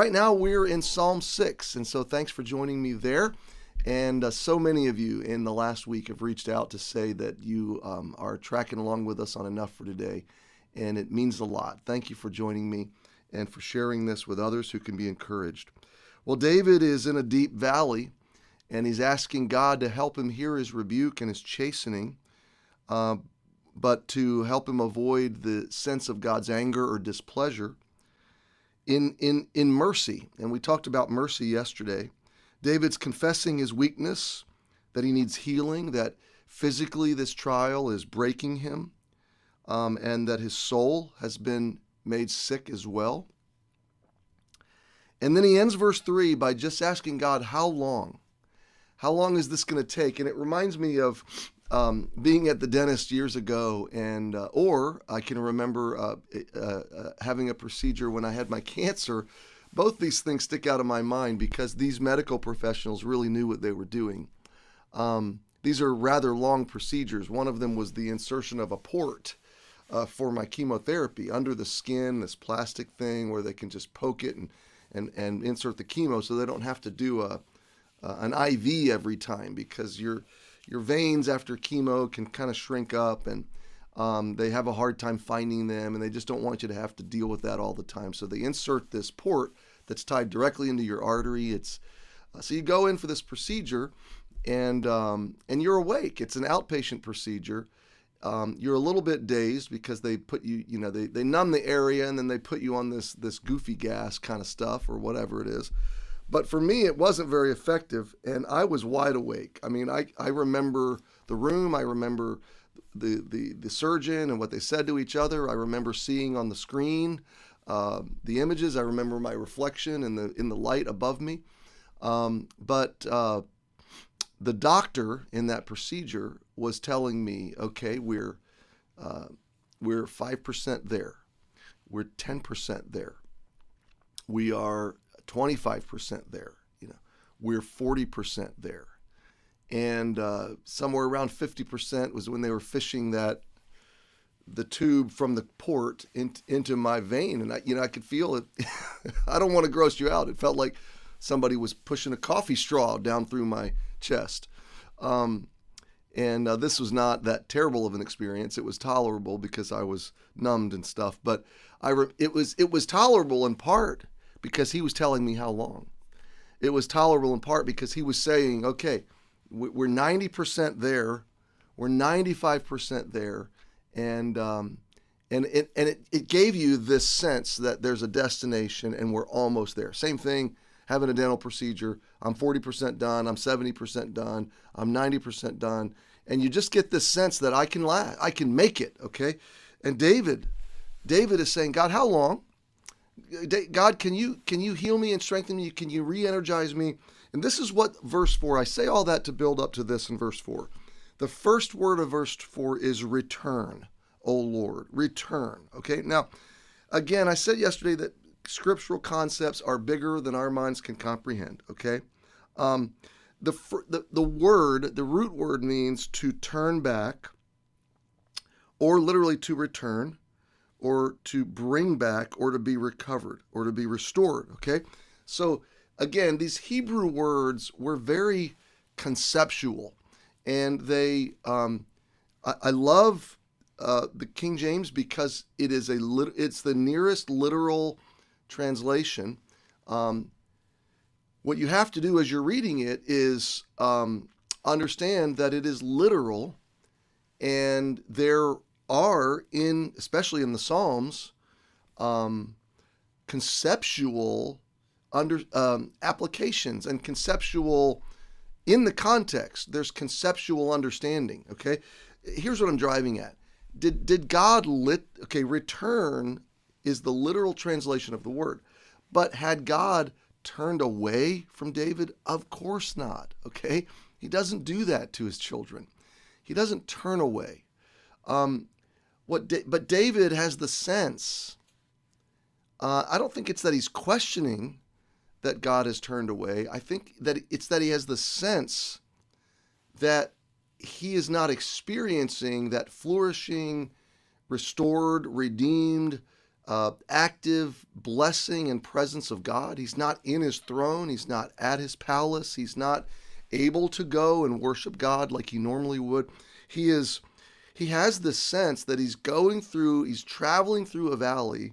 Right now we're in Psalm 6, and so thanks for joining me there. And so many of you in the last week have reached out to say that you are tracking along with us on Enough for Today, and it means a lot. Thank you for joining me and for sharing this with others who can be encouraged. Well, David is in a deep valley, and he's asking God to help him hear his rebuke and his chastening, but to help him avoid the sense of God's anger or displeasure. In mercy, and we talked about mercy yesterday, David's confessing his weakness, that he needs healing, that physically this trial is breaking him, and that his soul has been made sick as well. And then he ends verse 3 by just asking God, how long? How long is this going to take? And it reminds me of being at the dentist years ago, and or I can remember having a procedure when I had my cancer. Both these things stick out of my mind because these medical professionals really knew what they were doing. These are rather long procedures. One of them was the insertion of a port for my chemotherapy under the skin, this plastic thing where they can just poke it and insert the chemo, so they don't have to do an IV every time, because your veins after chemo can kind of shrink up, and they have a hard time finding them, and they just don't want you to have to deal with that all the time. So they insert this port that's tied directly into your artery. So you go in for this procedure, and you're awake. It's an outpatient procedure. You're a little bit dazed because they put you, they numb the area, and then they put you on this goofy gas kind of stuff or whatever it is. But for me, it wasn't very effective, and I was wide awake. I mean, I remember the room. I remember the surgeon and what they said to each other. I remember seeing on the screen the images. I remember my reflection in the light above me. But the doctor in that procedure was telling me, okay, we're 5% there. We're 10% there. We are 25% there, we're 40% there. And somewhere around 50% was when they were fishing the tube from the port into my vein. And I could feel it. I don't want to gross you out. It felt like somebody was pushing a coffee straw down through my chest. And this was not that terrible of an experience. It was tolerable because I was numbed and stuff. But it was tolerable in part because he was telling me how long. It was tolerable in part because he was saying, okay, we're 90% there, we're 95% there, and it gave you this sense that there's a destination and we're almost there. Same thing, having a dental procedure. I'm 40% done, I'm 70% done, I'm 90% done, and you just get this sense that I can make it, okay? And David is saying, God, how long? God, can you heal me and strengthen me? Can you re-energize me? And this is what verse 4, I say all that to build up to this in verse 4. The first word of verse 4 is return, O Lord, return. Okay, now, again, I said yesterday that scriptural concepts are bigger than our minds can comprehend, okay? The root word means to turn back, or literally to return, or to bring back, or to be recovered, or to be restored, okay? So, again, these Hebrew words were very conceptual, and they, I love the King James because it's the nearest literal translation. What you have to do as you're reading it is understand that it is literal, and there are, especially in the Psalms, conceptual applications and conceptual, in the context, there's conceptual understanding, okay? Here's what I'm driving at. Did God return is the literal translation of the word. But had God turned away from David? Of course not, okay? He doesn't do that to his children. He doesn't turn away. But David has the sense, I don't think it's that he's questioning that God has turned away. I think that it's that he has the sense that he is not experiencing that flourishing, restored, redeemed active blessing and presence of God. He's not in his throne. He's not at his palace. He's not able to go and worship God like he normally would. He has this sense that he's traveling through a valley,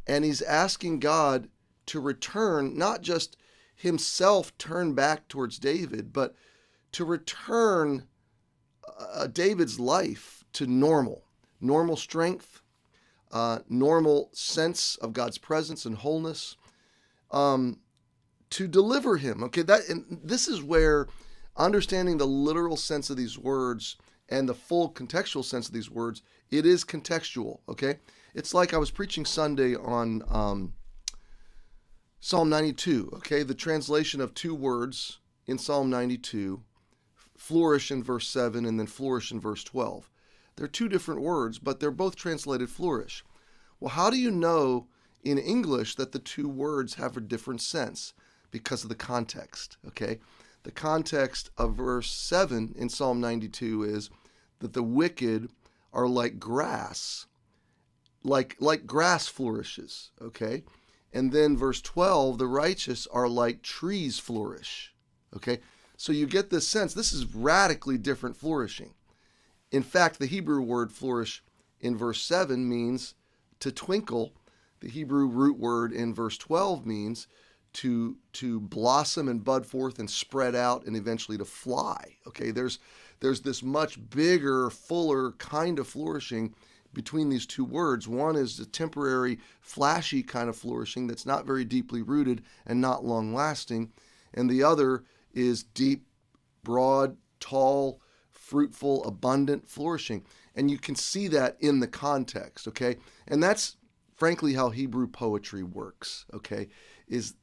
and he's asking God to return, not just himself turn back towards David, but to return David's life to normal strength, normal sense of God's presence and wholeness, to deliver him. Okay, and this is where understanding the literal sense of these words and the full contextual sense of these words, it is contextual. Okay, it's like I was preaching Sunday on Psalm 92. Okay, the translation of two words in Psalm 92, flourish in verse 7 and then flourish in verse 12. They're two different words, but they're both translated flourish. Well, how do you know in English that the two words have a different sense? Because of the context, okay? The context of verse 7 in Psalm 92 is that the wicked are like grass, like grass flourishes, okay? And then verse 12, the righteous are like trees flourish, okay? So you get this sense, this is radically different flourishing. In fact, the Hebrew word flourish in verse 7 means to twinkle. The Hebrew root word in verse 12 means to blossom and bud forth and spread out and eventually to fly. Okay, there's this much bigger, fuller kind of flourishing between these two words. One is the temporary, flashy kind of flourishing that's not very deeply rooted and not long lasting, and the other is deep, broad, tall, fruitful, abundant flourishing. And you can see that in the context, okay? And that's frankly how Hebrew poetry works, okay?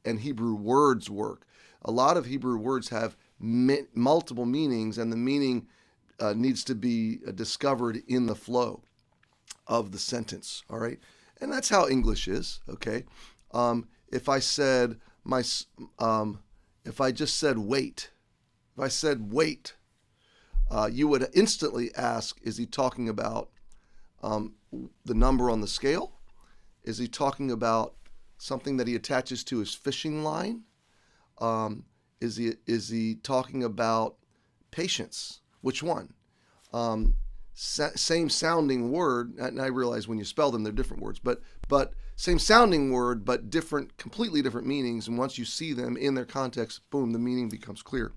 And Hebrew words work. A lot of Hebrew words have multiple meanings, and the meaning needs to be discovered in the flow of the sentence, all right? And that's how English is, okay? If I just said wait, you would instantly ask, is he talking about the number on the scale? Is he talking about something that he attaches to his fishing line? Is he talking about patience? Which one? Same sounding word, and I realize when you spell them, they're different words, but same sounding word, but completely different meanings. And once you see them in their context, boom, the meaning becomes clear.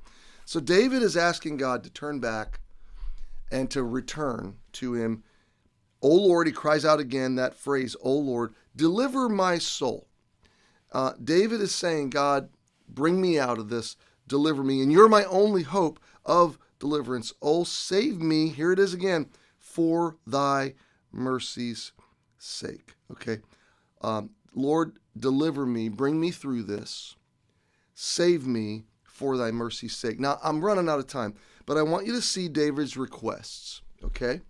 So David is asking God to turn back and to return to him. O Lord, he cries out again that phrase, O Lord, deliver my soul. David is saying, God, bring me out of this, deliver me, and you're my only hope of deliverance. Oh, save me, here it is again, for thy mercy's sake. Okay, Lord, deliver me, bring me through this, save me for thy mercy's sake. Now, I'm running out of time, but I want you to see David's requests, okay?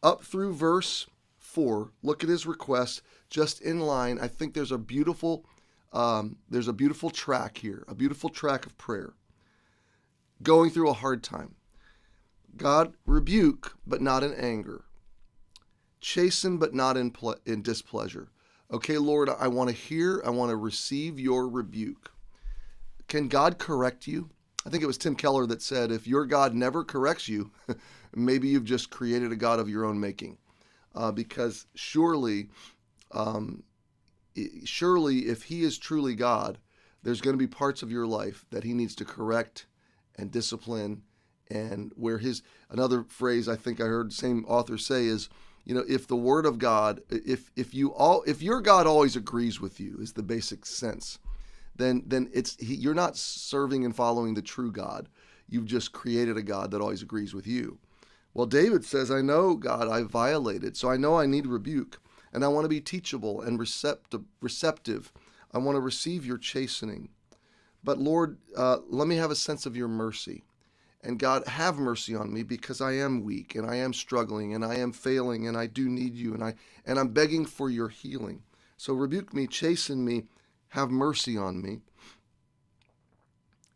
Up through verse 4, look at his request, just in line. I think there's a beautiful track here, a beautiful track of prayer. Going through a hard time. God, rebuke, but not in anger. Chasten, but not in displeasure. Okay, Lord, I want to receive your rebuke. Can God correct you? I think it was Tim Keller that said, if your God never corrects you, maybe you've just created a God of your own making. Because surely if he is truly God, there's going to be parts of your life that he needs to correct and discipline. And where another phrase I think I heard the same author say is, if the word of God, if your God always agrees with you, is the basic sense, then you're not serving and following the true God. You've just created a God that always agrees with you. Well, David says, I know, God, I violated, so I know I need rebuke, and I want to be teachable and receptive. I want to receive your chastening. But Lord, let me have a sense of your mercy. And God, have mercy on me, because I am weak and I am struggling and I am failing and I do need you, and I'm begging for your healing. So rebuke me, chasten me, have mercy on me,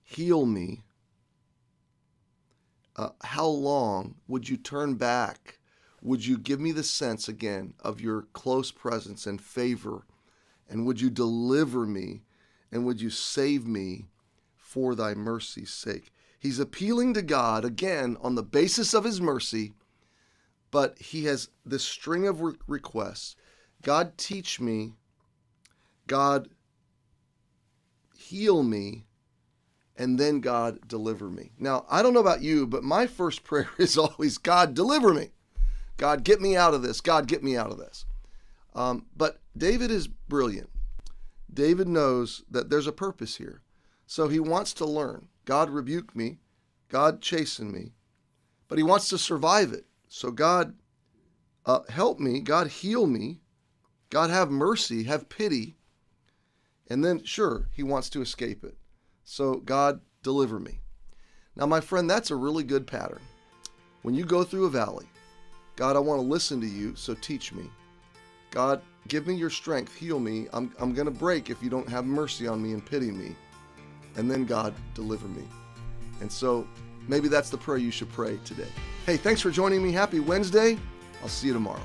heal me. How long would you turn back? would you give me the sense again of your close presence and favor, and would you deliver me, and would you save me for thy mercy's sake? He's appealing to God again on the basis of his mercy, but he has this string of requests. God, teach me. God, heal me. And then God, deliver me. Now, I don't know about you, but my first prayer is always, God, deliver me. God, get me out of this. God, get me out of this. But David is brilliant. David knows that there's a purpose here. So he wants to learn. God, rebuke me. God, chasten me. But he wants to survive it. So God, help me. God, heal me. God, have mercy, have pity. And then, sure, he wants to escape it. So God, deliver me. Now, my friend, that's a really good pattern. When you go through a valley, God, I want to listen to you, so teach me. God, give me your strength, heal me. I'm going to break if you don't have mercy on me and pity me. And then God, deliver me. And so maybe that's the prayer you should pray today. Hey, thanks for joining me. Happy Wednesday. I'll see you tomorrow.